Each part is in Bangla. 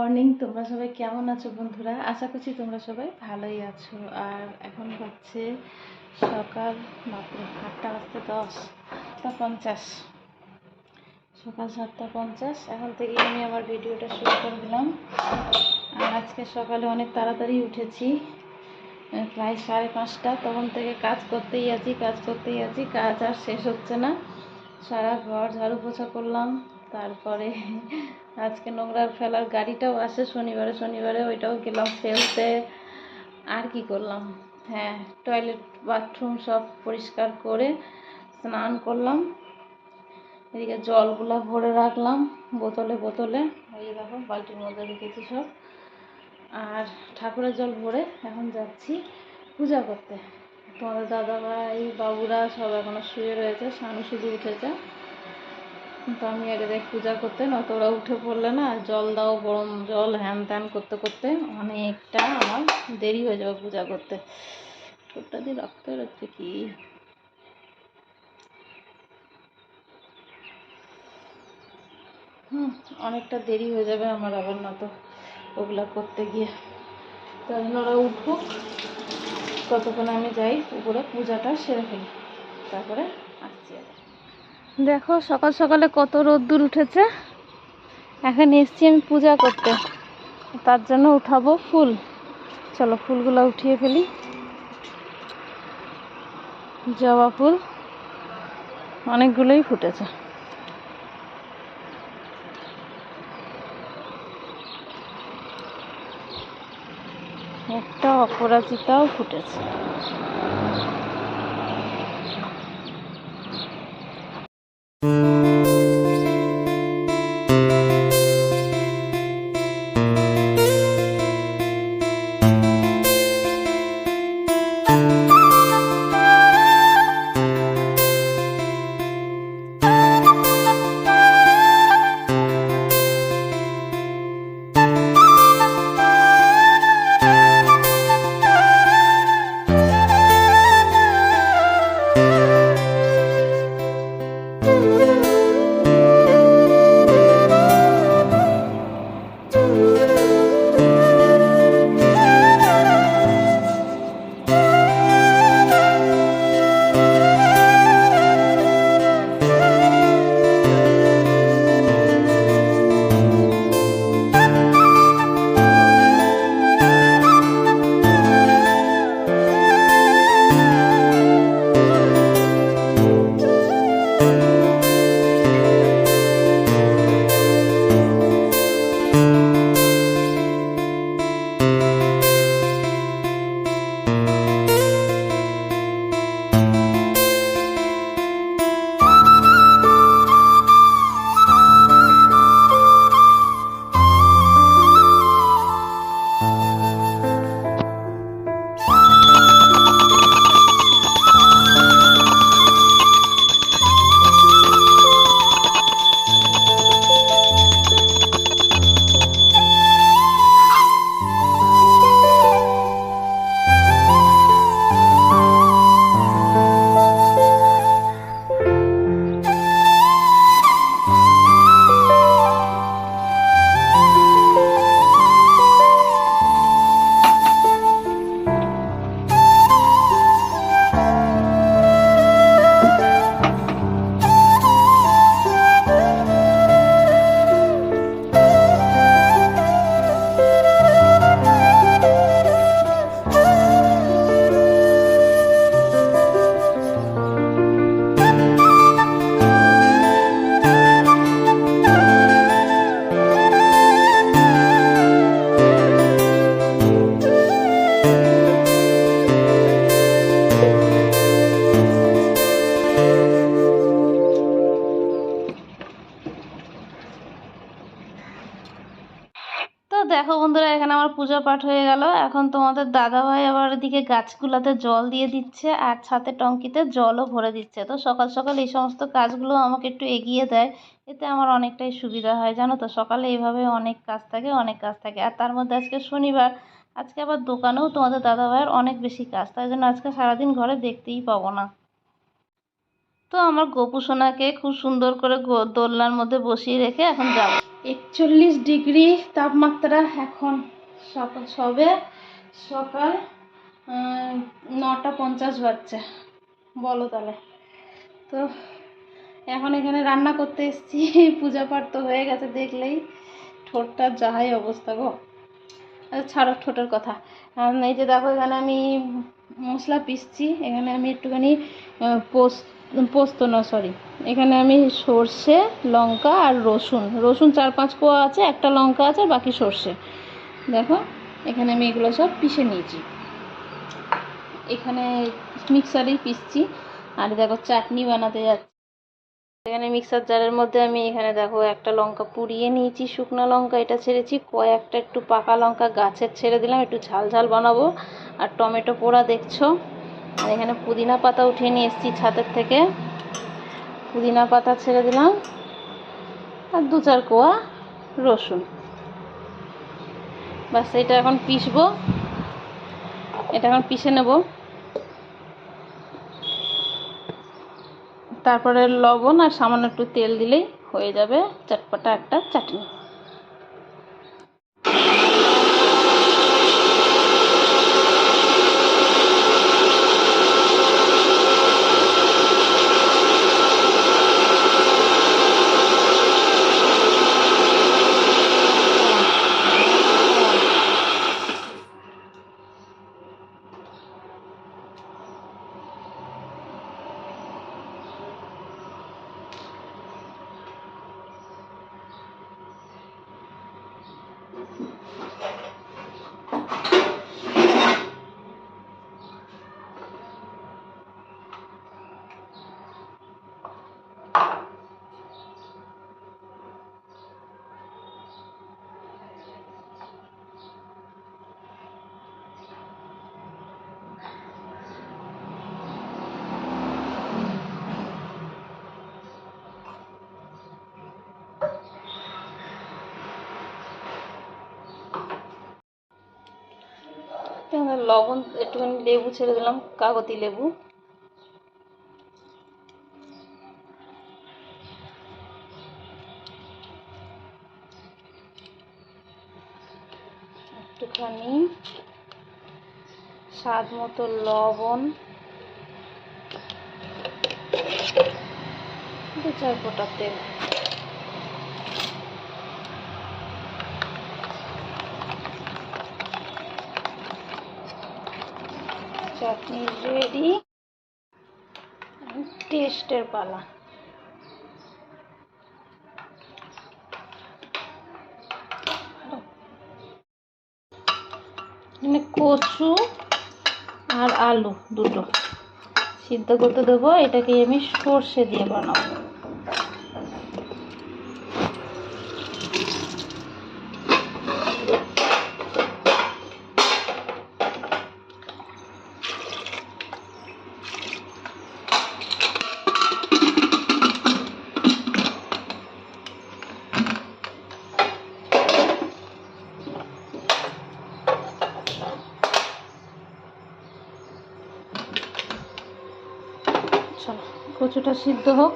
মর্নিং। তোমরা সবাই কেমন আছো বন্ধুরা? আশা করছি তোমরা সবাই ভালোই আছো। আর এখন হচ্ছে সকাল মাত্র 7:50, সকাল 7:50। এখন থেকে আমি আমার ভিডিওটা শুরু করে দিলাম। আর আজকে সকালে অনেক তাড়াতাড়ি উঠেছি, প্রায় 5:30। তখন থেকে কাজ করতেই আছি, কাজ আর শেষ হচ্ছে না। সারা ঘর ঝাড়ু পোছা করলাম। তারপরে আজকে নোংরা ফেলার গাড়িটাও আসে শনিবারে ওইটাও গেলাম ফেলতে। আর কি করলাম, হ্যাঁ, টয়লেট বাথরুম সব পরিষ্কার করে স্নান করলাম। এদিকে জলগুলা ভরে রাখলাম বোতলে, এই দেখো বালতির মধ্যে রেখেছি সব। আর ঠাকুরের জল ভরে এখন যাচ্ছি পূজা করতে। তোমাদের দাদাভাই বাবুরা সব এখনো শুয়ে রয়েছে, শানু শুধু উঠেছে। তো আমি আগে যাই পূজা করতে, নয়তো ওরা উঠে পড়লে না জল দাও, গরম জল, হ্যান ত্যান করতে করতে অনেকটা আমার দেরি হয়ে যাবে পূজা করতে। ঠোঁটটা দিয়ে রক্ত বেরোচ্ছে কি? অনেকটা দেরি হয়ে যাবে আমার আবার, না তো ওগুলা করতে গিয়ে। তার জন্য ওরা উঠুক, ততক্ষণ আমি যাই উপরে পূজাটা সেরে ফেলি, তারপরে আসছি। দেখো সকাল সকালে কত রোদ্দুর উঠেছে। এখন এসছি আমি পূজা করতে, তার জন্য উঠাবো ফুল। চলো ফুলগুলো উঠিয়ে ফেলি। জবা ফুল অনেকগুলোই ফুটেছে। একটা অপরাজিতাও ফুটেছে। দেখো বন্ধুরা, এখানে আমার পূজা পাঠ হয়ে গেল। এখন তোমাদের দাদাভাই আবার এদিকে গাছগুলোতে জল দিয়ে দিচ্ছে আর ছাতে টঙ্কিতে জলও ভরে দিচ্ছে। তো সকাল সকাল এই সমস্ত কাজগুলো আমাকে একটু এগিয়ে দেয়, এতে আমার অনেকটাই সুবিধা হয়। জানো তো, সকালে এইভাবে অনেক কাজ থাকে। আর তার মধ্যে আজকে শনিবার, আজকে আবার দোকানেও তোমাদের দাদাভাইয়ের অনেক বেশি কাজ, তাই জন্য আজকে সারাদিন ঘরে দেখতেই পাবো না। তো আমার গোপু সোনাকে খুব সুন্দর করে দোলনার মধ্যে বসিয়ে রেখে এখন যাব। 41 ডিগ্রি তাপমাত্রা। এখন সবে সকাল 9:50 বাজছে, বলো তাহলে। তো এখন এখানে রান্না করতে এসেছি। পূজা পাঠ তো হয়ে গেছে, দেখলেই ঠোঁটটা যাহাই অবস্থা গো। আচ্ছা ছাড়ো ঠোঁটের কথা। এই যে দেখো এখানে আমি মশলা পিসছি। এখানে আমি একটুখানি পোস্ত না সরি, এখানে আমি সর্ষে, লঙ্কা আর রসুন 4-5 কোয়া আছে, একটা লঙ্কা আছে, বাকি সর্ষে। দেখো এখানে আমি এগুলো সব পিষে নিয়েছি, এখানে মিক্সারেই পিসছি। আর দেখো চাটনি বানাতে যাচ্ছি। এখানে মিক্সার জারের মধ্যে আমি এখানে দেখো একটা লঙ্কা পুড়িয়ে নিয়েছি, শুকনো লঙ্কা এটা ছেড়েছি, কয়েকটা একটু পাকা লঙ্কা গাছের ছেড়ে দিলাম, একটু ঝাল ঝাল বানাবো। আর টমেটো পোড়া দেখছো। আর এখানে পুদিনা পাতা উঠিয়ে নিয়ে এসেছি ছাদের থেকে, পুদিনা পাতা ছেড়ে দিলাম। আর 2-4 কোয়া রসুন। বাস এটা এখন পিষবো, এটা এখন পিষে নেব। তারপরে লবণ আর সামান্য একটু তেল দিলেই হয়ে যাবে চটপটা একটা চাটনি। লবণ, একটুখানি লেবু ছেড়ে দিলাম, কাগতি লেবু। একটুখানি স্বাদ মতো লবণ, 2-4 ফোঁটা তেল। চাটনি রেডি, টেস্টের পালা। এখানে কচু আর আলু দুটো সিদ্ধ করতে দেবো, এটাকে আমি সর্ষে দিয়ে বানাবো। চলো কচুটা সিদ্ধ হোক,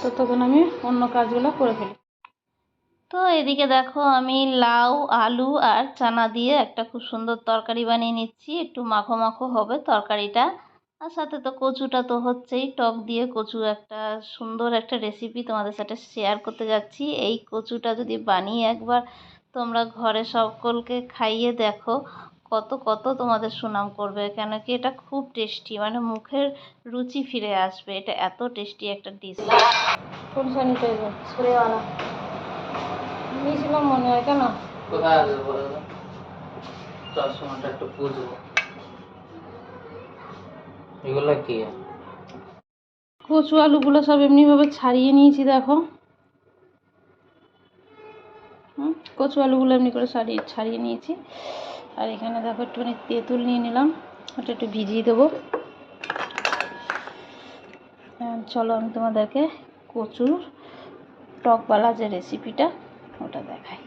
ততক্ষণ আমি অন্য কাজগুলো করে ফেলি। তো এদিকে দেখো আমি লাউ, আলু আর চানা দিয়ে একটা খুব সুন্দর তরকারি বানিয়ে নিচ্ছি। একটু মাখো মাখো হবে তরকারিটা। আর সাথে তো কচুটা তো হচ্ছেই, টক দিয়ে কচু একটা সুন্দর একটা রেসিপি তোমাদের সাথে শেয়ার করতে যাচ্ছি। এই কচুটা যদি বানিয়ে একবার তোমরা ঘরে সকলকে খাইয়ে দেখো, কত কত তোমাদের সুনাম করবে। কেন কি এটা খুব টেস্টি, মানে মুখের রুচি ফিরে আসবে। এটা এত টেস্টি একটা ডিশ। কোন স্যানিটাইজার স্প্রেওয়ালা নিয়েছিলাম মনে হয়, কেন কোথায় আছে বলো তো, চশমাটা একটু বুঝবো। এগুলো কি? কচু আলুগুলো সব এমনিভাবে ছাড়িয়ে নিয়েছি দেখো। কচু আলুগুলো এমনি করে ছাড়িয়ে নিয়েছি। আর এখানে দেখো একটুখানি তেঁতুল নিয়ে নিলাম, ওটা একটু ভিজিয়ে দেবো। চলো আমি তোমাদেরকে কচুর টকবালা যে রেসিপিটা ওটা দেখাই।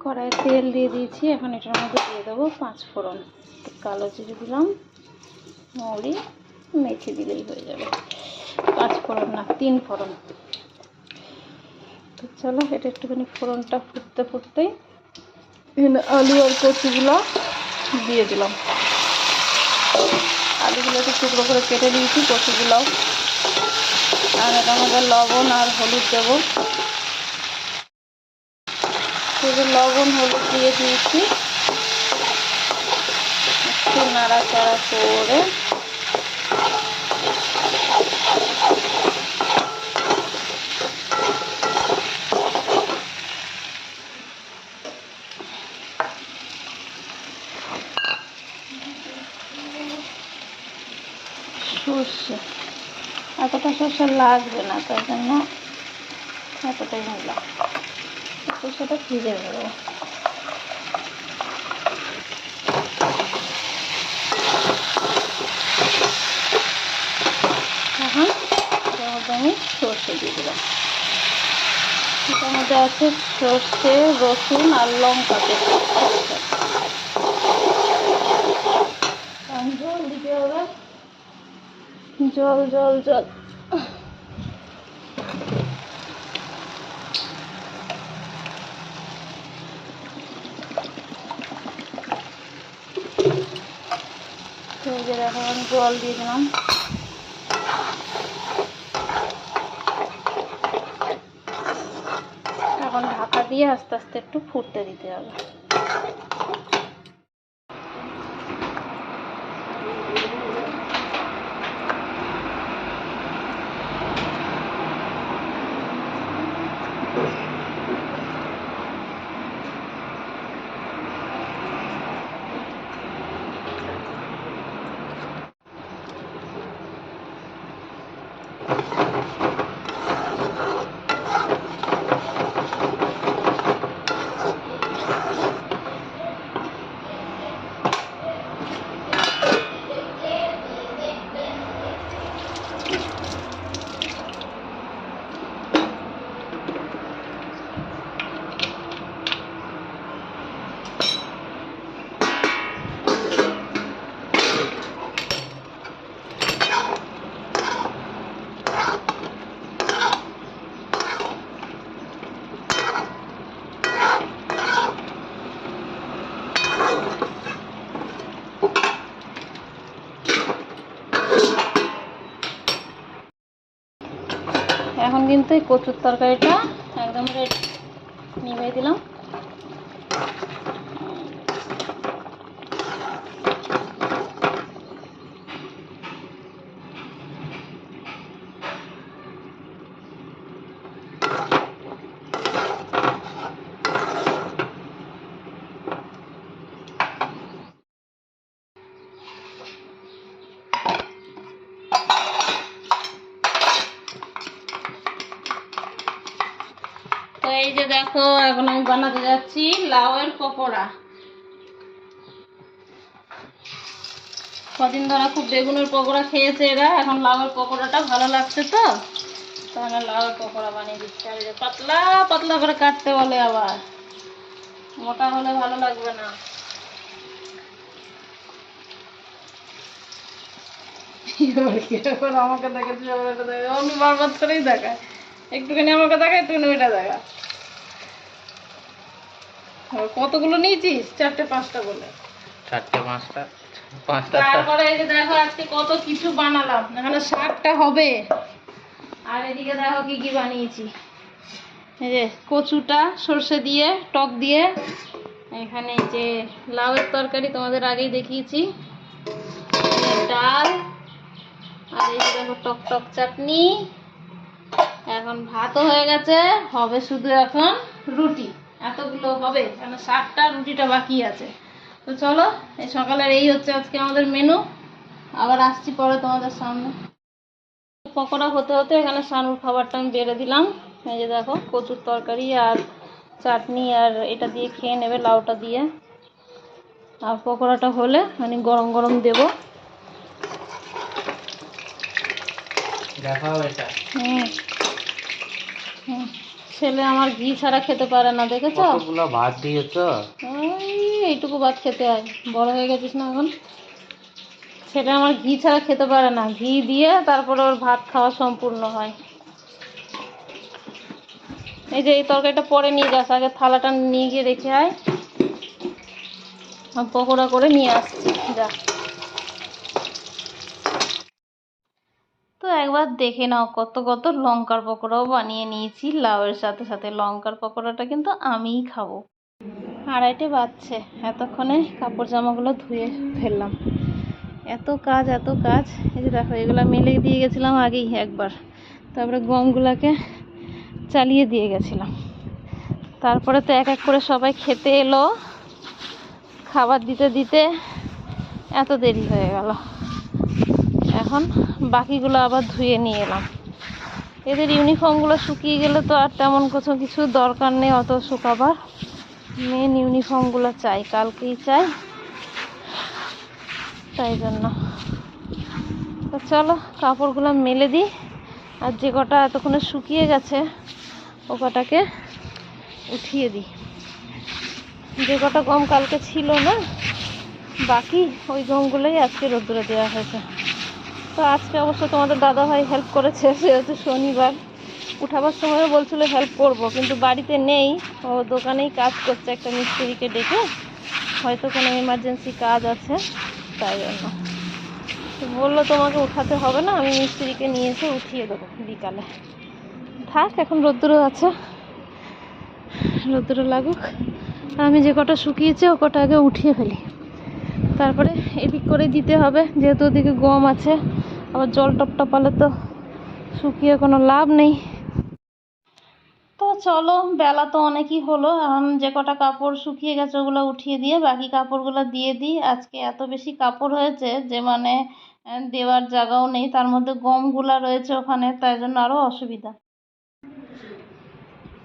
কড়াইয়ে তেল দিয়ে দিয়েছি, এখন এটার মধ্যে দিয়ে দেবো 5 ফোড়ন। কালো জিরে দিলাম, মৌরি, মেথি দিলেই হয়ে যাবে। 5 ফোড়ন না 3 ফোড়ন। তো চলো এটা একটুখানি ফোড়নটা ফুটতে ফুটতেই এখানে আলু আর কচুগুলো দিয়ে দিলাম। আলুগুলো একটু টুকরো করে কেটে দিয়েছি, কচুগুলোও। আর এটার মধ্যে লবণ আর হলুদ দেবো। লবণ হলুদ দিয়ে দিয়েছি, একটু নাড়াচাড়া করে সর্ষে, এতটা সর্ষে লাগবে না, তাই জন্য এতটাই নিলাম। সর্ষেটা ভিজে দেবো। এখন এটার মধ্যে আমি সর্ষে দিয়ে দিলাম। এটার মধ্যে আছে সর্ষে, রসুন আর লঙ্কা পেস্ট। জল দিতে হবে, জল জল জল। দেখো আমি জল দিয়ে দিলাম। এখন ঢাকা দিয়ে আস্তে আস্তে একটু ফুটতে দিতে হবে। এখন কিন্তু এই কচুর তরকারিটা একদম রেডি, নিভিয়ে দিলাম। তো এই যে দেখো এখন আমি বানাতে যাচ্ছি লাউয়ের পকোড়া। কদিন ধরে খুব বেগুনের পকোড়া খেয়েছে এরা, এখন লাউয়ের পকোড়াটা ভালো লাগছে, তো তাহলে লাউয়ের পকোড়া বানিয়ে দিচ্ছি। আর এই যে পাতলা পাতলা করে কাটতে বলে, আবার মোটা হলে ভালো লাগবে না। আমাকে দেখে অন্য বারবার করেই দেখায়, একটুখানি আমাকে দেখায়, একটুখানি ওইটা দেখা। কতগুলো নিয়েছিস? 4টে 5টা বলে। 4টে 5টা। তারপরে এই যে দেখো আজকে কত কিছু বানালাম। এখানে শাকটা হবে, আর এদিকে দেখো কি কি বানিয়েছি। এই যে কচুটা সর্ষে দিয়ে টক দিয়ে, এখানে যে লাউয়ের তরকারি তোমাদের আগেই দেখিয়েছি, ডাল, আর এই যে দেখো টক টক চাটনি। এখন ভাতও হয়ে গেছে, হবে শুধু এখন রুটি। এতগুলো হবে, কারণ শাকটা রুটিটা বাকি আছে। তো চলো, এই সকালের এই হচ্ছে আজকে আমাদের মেনু। আবার আসছি পরে তোমাদের সামনে। পকোড়া হতে হতে এখানে সানুর খাবারটা আমি বেড়ে দিলাম। এই যে দেখো কচুর তরকারি আর চাটনি, আর এটা দিয়ে খেয়ে নেবে, লাউটা দিয়ে। আর পকোড়াটা হলে আমি গরম গরম দেবো। ছেলে আমার ঘি ছাড়া খেতে পারে না, দেখেছো? কতগুলো ভাত দিয়েছো? এইটুকু ভাত খেতে হয়, বড় হয়ে গেছিস না এখন। সেটা আমার ঘি ছাড়া খেতে পারে না, ঘি দিয়ে তারপরে ওর ভাত খাওয়া সম্পূর্ণ হয়। এই যে এই তরকারিটা পরে নিয়ে যাস, আগে থালাটা নিয়ে গিয়ে রেখে আয়, পকোড়া করে নিয়ে আসছি যা। তো একবার দেখে নাও কত কত লঙ্কার পকোড়াও বানিয়ে নিয়েছি লাউয়ের সাথে সাথে। লঙ্কার পকোড়াটা কিন্তু আমিই খাবো। 2:30 বাজছে, এতক্ষণে কাপড় জামাগুলো ধুয়ে ফেললাম। এত কাজ এত কাজ। এই যে দেখো, এগুলো মেলে দিয়ে গেছিলাম আগেই একবার, তারপরে গমগুলাকে চালিয়ে দিয়ে গেছিলাম, তারপরে তো এক এক করে সবাই খেতে এলো, খাবার দিতে দিতে এত দেরি হয়ে গেল। এখন বাকিগুলো আবার ধুয়ে নিয়ে এলাম। এদের ইউনিফর্মগুলো শুকিয়ে গেলে তো আর তেমন কিছু দরকার নেই অত শুকাবার। মেন ইউনিফর্মগুলো চাই, কালকেই চাই, তাই জন্য। তো চলো কাপড়গুলো মেলে দিই, আর যে কটা এতক্ষণে শুকিয়ে গেছে ও কটাকে উঠিয়ে দিই। যে কটা গম কালকে ছিল না বাকি, ওই গমগুলোই আজকে রোদ্দুরে দেওয়া হয়েছে। তো আজকে অবশ্য তোমাদের দাদাভাই হেল্প করেছে, সেহেতু শনিবার। উঠাবার সময়ও বলছিল হেল্প করব, কিন্তু বাড়িতে নেই, ও দোকানেই কাজ করছে একটা মিস্ত্রিকে ডেকে, হয়তো কোনো এমার্জেন্সি কাজ আছে, তাই জন্য বললো তোমাকে উঠাতে হবে না, আমি মিস্ত্রিকে নিয়ে এসে উঠিয়ে দেবো বিকালে। থাক, এখন রোদ্দুরও আছে, রোদ্দুরে লাগুক। আমি যে কটা শুকিয়েছে ও কটা আগে উঠিয়ে ফেলি, তারপরে এদিক করে দিতে হবে, যেহেতু ওদিকে গম আছে। আবার জল টপটপালে তো শুকিয়ে কোনো লাভ নেই। তো চলো, বেলা তো অনেকই হলো, এখন যে কটা কাপড় শুকিয়ে গেছে ওগুলো উঠিয়ে দিয়ে বাকি কাপড়গুলো দিয়ে দিই। আজকে এত বেশি কাপড় হয়েছে যে মানে দেওয়ার জায়গাও নেই, তার মধ্যে গমগুলা রয়েছে ওখানে, তাই জন্য আরও অসুবিধা।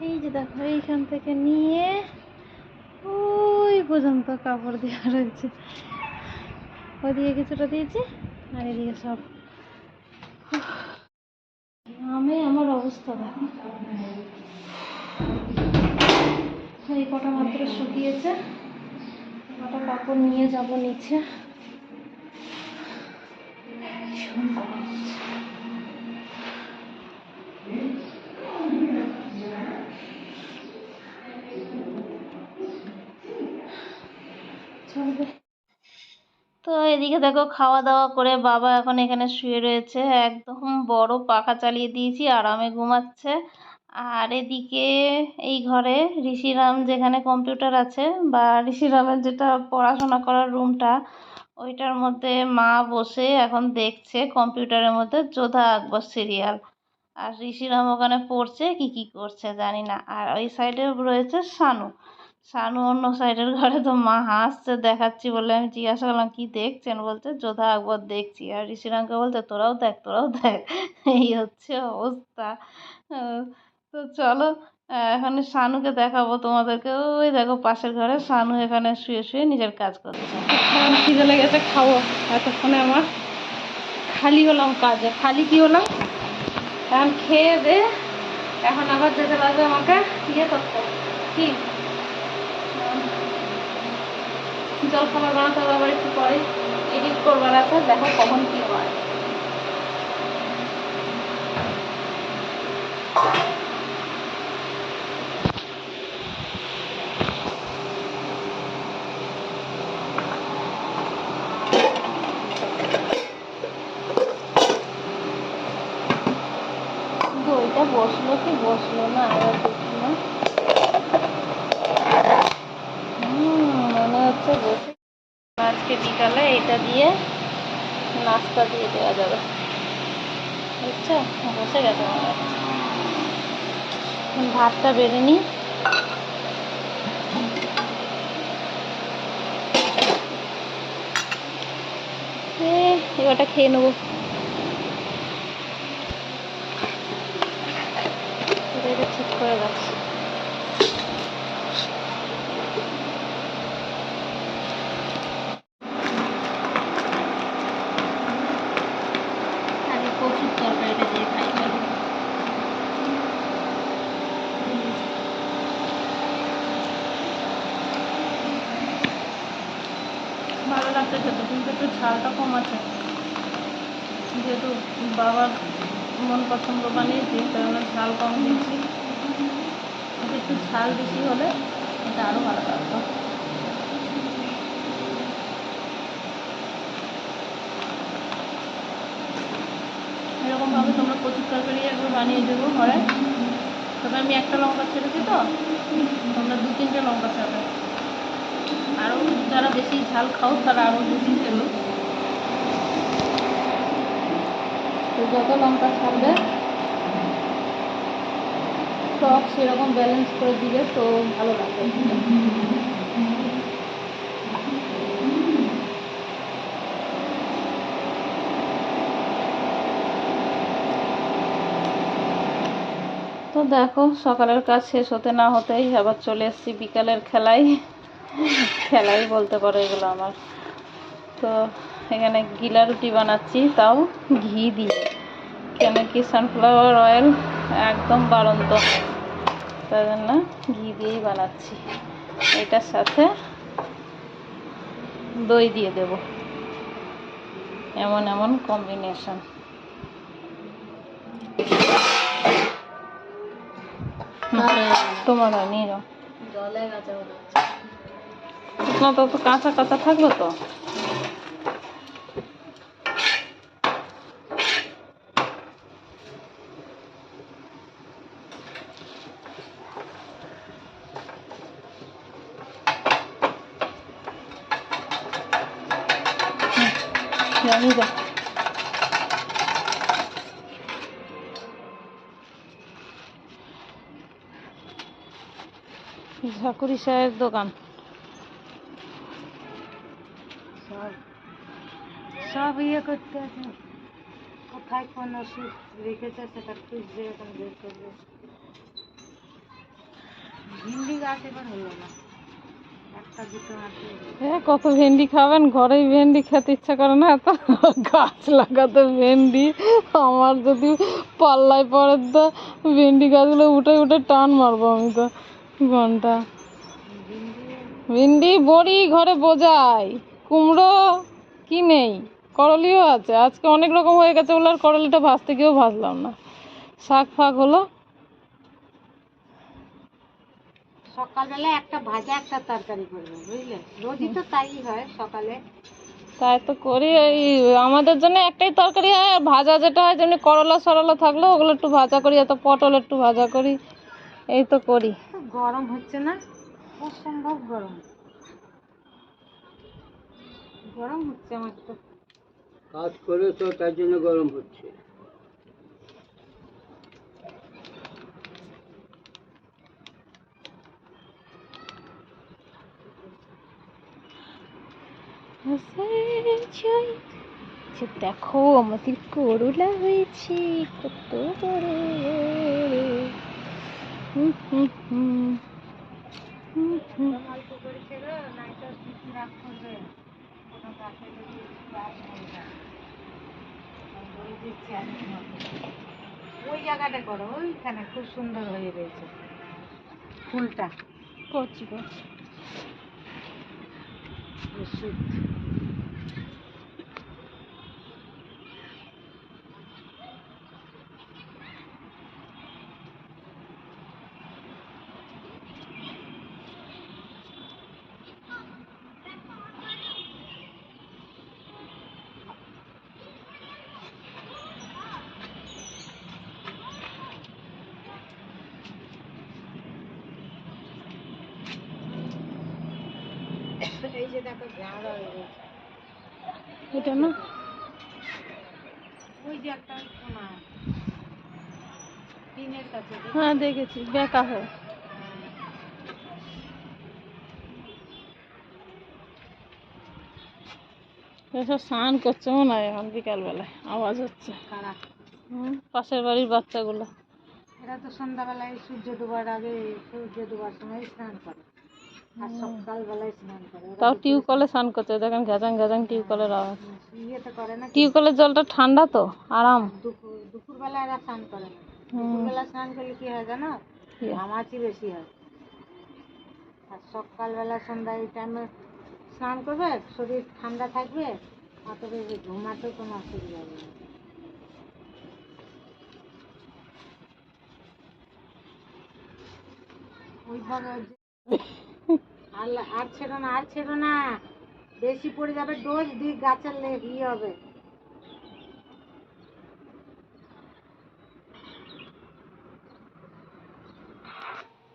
এই যে দেখো, এইখান থেকে নিয়ে ওই পর্যন্ত কাপড় দেওয়া রয়েছে। ওইদিকে কিছুটা দিয়েছি, আর এদিকে সব। আমি আমার অবস্থা দেখো, এই কটা মাত্র শুকিয়েছে, কটা কাপড় নিয়ে যাব নিচে। চলবে। তো এদিকে দেখো, খাওয়া দাওয়া করে বাবা এখন এখানে শুয়ে রয়েছে, একদম বড় পাখা চালিয়ে দিয়েছি, আরামে ঘুমাচ্ছে। আর এদিকে এই ঘরে ঋষিরাম যেখানে কম্পিউটার আছে, বা ঋষিরামের যেটা পড়াশোনা করার রুমটা, ওইটার মধ্যে মা বসে এখন দেখছে কম্পিউটারের মধ্যে যোধা আকবর সিরিয়াল। আর ঋষিরাম ওখানে পড়ছে, কি কি করছে জানি না। আর ওই সাইডে রয়েছে শানু। শানু অন্য সাইডের ঘরে, তো মা হাসছে দেখাচ্ছি বলে। আমি জিজ্ঞাসা করলাম কি দেখছেন, বলছে যোধা আকবর দেখছি। আর ঋষিরামকে বলছে তোরাও দেখ তোরাও দেখ। এই হচ্ছে অবস্থা। তো চলো, এখন শানুকে দেখাবো তোমাদেরকে। ওই দেখো পাশের ঘরে শানু এখানে শুয়ে শুয়ে নিজের কাজ করছে। এখন খিদে লেগেছে, খাবো। এতক্ষণে আমার খালি হলাম কাজে, খালি কি হলাম, এখন খেয়ে দে এখন আবার যেতে লাগবে আমাকে ইয়ে করতে, কি জলখাবার বানাতে হবে, আবার একটু পরে এডিট করবার আছে, দেখো কখন কি হয়। দইটা বসলো কি বসলো না এবার দেখি না। মনে হচ্ছে বসে। আজকে বিকালে এটা দিয়ে নাস্তা দিয়ে দেওয়া যাবে, বুঝছো, বসে গেছে মনে হচ্ছে। ভাতটা বেড়ে নিই। এবারটা খেয়ে নেবো। এটা ঠিক করে রাখছি। আগে কচুর তরকারিটা দিয়ে খাই চলো। ভালো লাগছে খেতে, কিন্তু একটু ঝালটা কম আছে। যেহেতু বাবার মন পছন্দ বানিয়েছি তাই জন্য ঝাল কম দিয়েছি। একটু ঝাল বেশি হলে এটা আরও ভালো লাগতো। এরকমভাবে তোমরা কচুর তরকারি একবার বানিয়ে দেবো ঘরে। তবে আমি একটা লঙ্কা ছেড়েছি তো, তোমরা 2-3টে লঙ্কা ছাড়বে। আরও যারা বেশি ঝাল খাও তারা আরও বেশি ছেড়ো। তো যত লঙ্কা ছাড়বে টক সেরকম ব্যালেন্স করে দিবে, তো ভালো লাগবে। তো দেখো সকালের কাজ শেষ হতে না হতেই আবার চলে এসেছি বিকালের খেলাই বলতে পারো এগুলো আমার। তো এখানে গিলা রুটি বানাচ্ছি, তাও ঘি দিয়ে, কেন কি সানফ্লাওয়ার অয়েল একদম বাড়ন্ত, তাই জন্য ঘি দিয়েই বানাচ্ছি। এটার সাথে দই দিয়ে দেব, এমন এমন কম্বিনেশন। তোমার নিয়ে যাও, জলে গেছে তো কাঁচা কাঁচা থাকলো তো। জানি যা ঝাকুরি সাহের দোকান, সব ইয়ে করতে আছে, কোথায় কোন ওষুধ রেখেছে সেটা খুঁজবে, এখন বের করবে। ভিন্ডি গাছ এবার হলো না, একটা দুটো আছে। কত ভেন্ডি খাবেন, ঘরেই ভেন্ডি খেতে ইচ্ছা করে না, এত গাছ লাগাতে ভেন্ডি। আমার যদি পাল্লায় পড়ে তো ভেন্ডি গাছগুলো উঠে উঠে টান মারবো আমি তো ঘন্টা। ভেন্ডি বড়ি ঘরে বোঝাই, কুমড়ো কি নেই, করলিও আছে। আজকে অনেক রকম হয়ে গেছে, ওগুলো আর করলিটা ভাজতে গিয়েও ভাজলাম না। শাক ফাক হলো, সকালবেলা একটা ভাজা একটা তরকারি করবে, বুঝলে? রোজই তো তাই হয় সকালে। তাই তো করি, এই আমাদের জন্য একটাই তরকারি হয়, আর ভাজা যেটা হয় যেমনি করলা সরলা থাকলে ওগুলো একটু ভাজা করি, এত পটল একটু ভাজা করি, এই তো করি। গরম হচ্ছে না, অসম্ভব গরম, গরম হচ্ছে আমার তো। কাজ করেছো তার জন্য গরম হচ্ছে। দেখো আমাদের করলা হয়েছে কত বড়। ওই জায়গাটা করো, ওইখানে খুব সুন্দর হয়ে রয়েছে ফুলটা। করছি করছি। এই যে দেখো ঝাড়া হয়ে গেছে এটা না, ওই যে একটা কোনা টিনের কাছে। হ্যাঁ দেখেছি, বেঁকা হয়ে। এসব স্নান করছে মনে হয় এখন বিকালবেলায়, আওয়াজ হচ্ছে। পাশের বাড়ির বাচ্চাগুলো, এরা তো সন্ধ্যাবেলায় সূর্য ডোবার আগে, সূর্য ডোবার সময় স্নান করে, আর সকালবেলায় স্নান করে। তাও টিউবকলে স্নান করছে, দেখেন ঘ্যাজাং ঘ্যাজাং টিউবকলের আওয়াজ। ইয়েতে করে না, টিউবকলের জলটা ঠান্ডা তো আরাম। দুপুরবেলা এরা স্নান করে না, দুপুরবেলা স্নান করলে কি হয় জানো, ঘামাচি বেশি হয়। আর সকালবেলা সন্ধ্যায় টাইমে স্নান করবে, শরীর ঠান্ডা থাকবে, অতটা ঘুমাতেও কোনো অসুবিধা হবে না। ওইভাবে আর ছেড়ো না, আর ছেড়ো না, বেশি পড়ে যাবে, ডোজ দিয়ে গাছের ইয়ে হবে।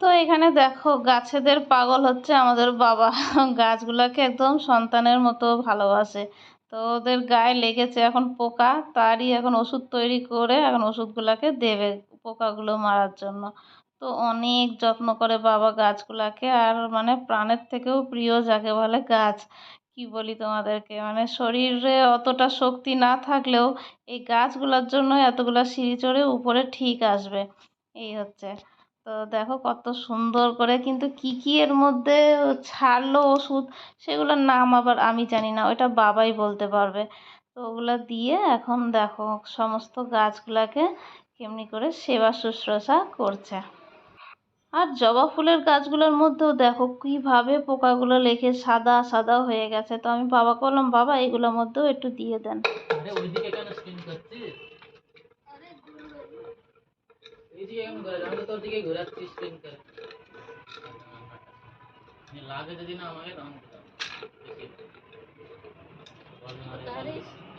তো এখানে দেখো গাছেদের পাগল হচ্ছে আমাদের বাবা। গাছগুলোকে একদম সন্তানের মতো ভালোবাসে। তো ওদের গায়ে লেগেছে এখন পোকা, তারই এখন ওষুধ তৈরি করে এখন ওষুধগুলোকে দেবে পোকাগুলো মারার জন্য। তো অনেক যত্ন করে বাবা গাছগুলাকে, আর মানে প্রাণের থেকেও প্রিয় যাকে বলে গাছ। কি বলি তোমাদেরকে, মানে শরীরে অতটা শক্তি না থাকলেও এই গাছগুলোর জন্য এতগুলা সিঁড়ি চড়ে উপরে ঠিক আসবে। এই হচ্ছে। তো দেখো কত সুন্দর করে, কিন্তু কি কি এর মধ্যে ছাড়লো ওষুধ, সেগুলোর নাম আবার আমি জানি না, ওটা বাবাই বলতে পারবে। তো ওগুলা দিয়ে এখন দেখো সমস্ত গাছগুলাকে কেমনি করে সেবা শুশ্রূষা করছে। আর জবা ফুলের গাছগুলোর মধ্যেও দেখো কিভাবে পোকাগুলো লেগে সাদা সাদা হয়ে গেছে। তো আমি বাবাকে বললাম, বাবা এগুলোর মধ্যেও একটু দিয়ে দেন। আরে ওইদিকে কেন স্পিন করছিস? এইদিকে কেন ঘোরাচ্ছিস? আমি তো তোর দিকে ঘোরাচ্ছি স্পিন করে। লাগে যদি না আমাকে তখন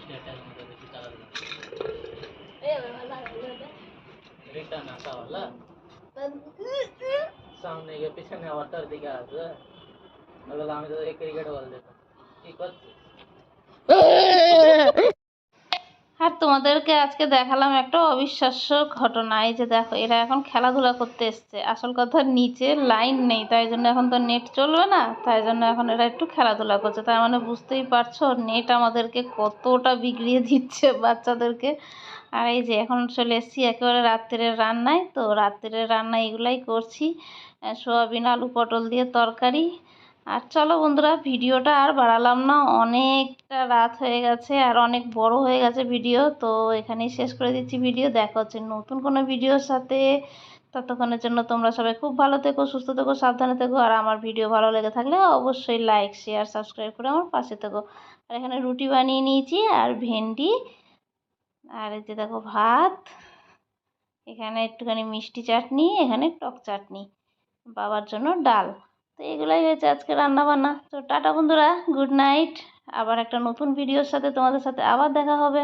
স্টেটার মধ্যে বেশি চালাবে রিটা নাকা वाला सामने के पीछे ने वाटर दिखा है अगर আমি তো ক্রিকেট বল দিতাম কি করছিস? আর তোমাদেরকে আজকে দেখালাম একটা অবিশ্বাস্য ঘটনা। এই যে দেখো এরা এখন খেলাধুলা করতে এসছে। আসল কথা নিচে লাইন নেই, তাই জন্য এখন তো নেট চলবে না, তাই জন্য এখন এরা একটু খেলাধুলা করছে। তার মানে বুঝতেই পারছো নেট আমাদেরকে কতটা বিগড়িয়ে দিচ্ছে বাচ্চাদেরকে। আর এই যে এখন চলে এসেছি একেবারে রাত্রের রান্নায়। তো রাত্রের রান্না এগুলাই করছি, সোয়াবিন আলু পটল দিয়ে তরকারি। আর চলো বন্ধুরা, ভিডিওটা আর বাড়ালাম না, অনেকটা রাত হয়ে গেছে আর অনেক বড় হয়ে গেছে ভিডিও। তো এখানেই শেষ করে দিচ্ছি ভিডিও। দেখা হচ্ছে নতুন কোনো ভিডিওর সাথে। ততক্ষণের জন্য তোমরা সবাই খুব ভালো থেকো, সুস্থ থেকো, সাবধানে থেকো। আর আমার ভিডিও ভালো লেগে থাকলে অবশ্যই লাইক শেয়ার সাবস্ক্রাইব করে আমার পাশে থেকো। আর এখানে রুটি বানিয়ে নিয়েছি আর ভেন্ডি, আর এই যে দেখো ভাত, এখানে একটুখানি মিষ্টি চাটনি, এখানে টক চাটনি, বাবার জন্য ডাল। তো এগুলাই হয়েছে আজকে রান্না বান্না। তো টাটা বন্ধুরা, গুড নাইট। আবার একটা নতুন ভিডিওর সাথে তোমাদের সাথে আবার দেখা হবে।